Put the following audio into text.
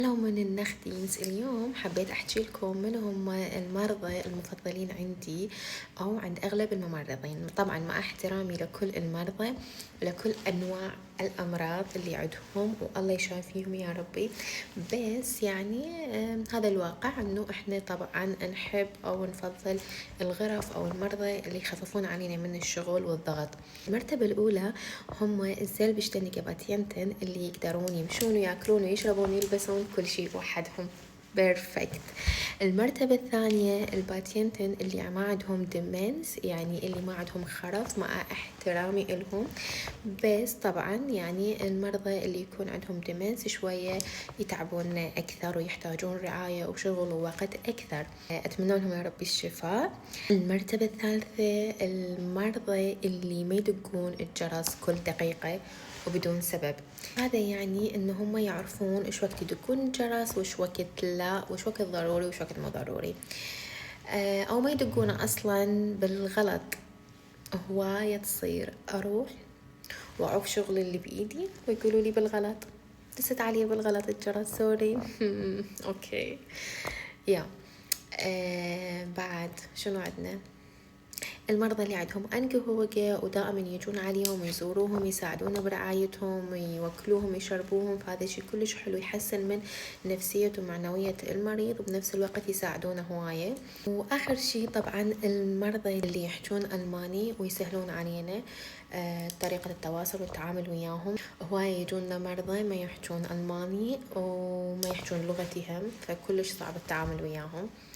لو من النخدينز اليوم حبيت أحكي لكم من هم المرضى المفضلين عندي أو عند أغلب الممرضين. طبعا مع احترامي لكل المرضى ولكل أنواع الأمراض اللي عندهم والله يشافيهم يا ربي، بس يعني هذا الواقع أنه إحنا طبعا نحب أو نفضل الغرف أو المرضى اللي يخففون علينا من الشغل والضغط. المرتبة الأولى هم الزلبشتنجة باتينتن اللي يقدرون يمشون وياكلون ويشربون ويلبسون كل شيء وحدهم بيرفكت. المرتبة الثانية الباتينتن اللي ما عندهم ديمنس، يعني اللي ما عندهم خرف، مع احترامي لهم، بس طبعا يعني المرضى اللي يكون عندهم ديمنس شوية يتعبون أكثر ويحتاجون رعاية وشغل ووقت أكثر. أتمنى لهم يا ربي الشفاء. المرتبة الثالثة المرضى اللي ما يدقون الجرس كل دقيقة وبدون سبب. هذا يعني ان هم يعرفون ايش وقت يدقون الجرس وايش وقت لا، وايش وقت ضروري وايش وقت مو ضروري، او ما يدقونه اصلا بالغلط. هواية تصير اروح واعوف شغل اللي بايدي ويقولوا لي بالغلط دست علي بالغلط الجرس، سوري. اوكي يا بعد شنو عندنا؟ المرضى اللي عندهم أنقهوجة ودائما يجون عليهم ويزوروهم يساعدونا برعايتهم ويوكلوهم يشربوهم، فهذا شيء كلش حلو يحسن من نفسية ومعنوية المريض وبنفس الوقت يساعدونه هواية. وآخر شيء طبعا المرضى اللي يحجون ألماني ويسهلون علينا طريقة التواصل والتعامل وياهم. هواية يجونا مرضى ما يحجون ألماني وما يحجون لغتهم، فكلش صعب التعامل وياهم.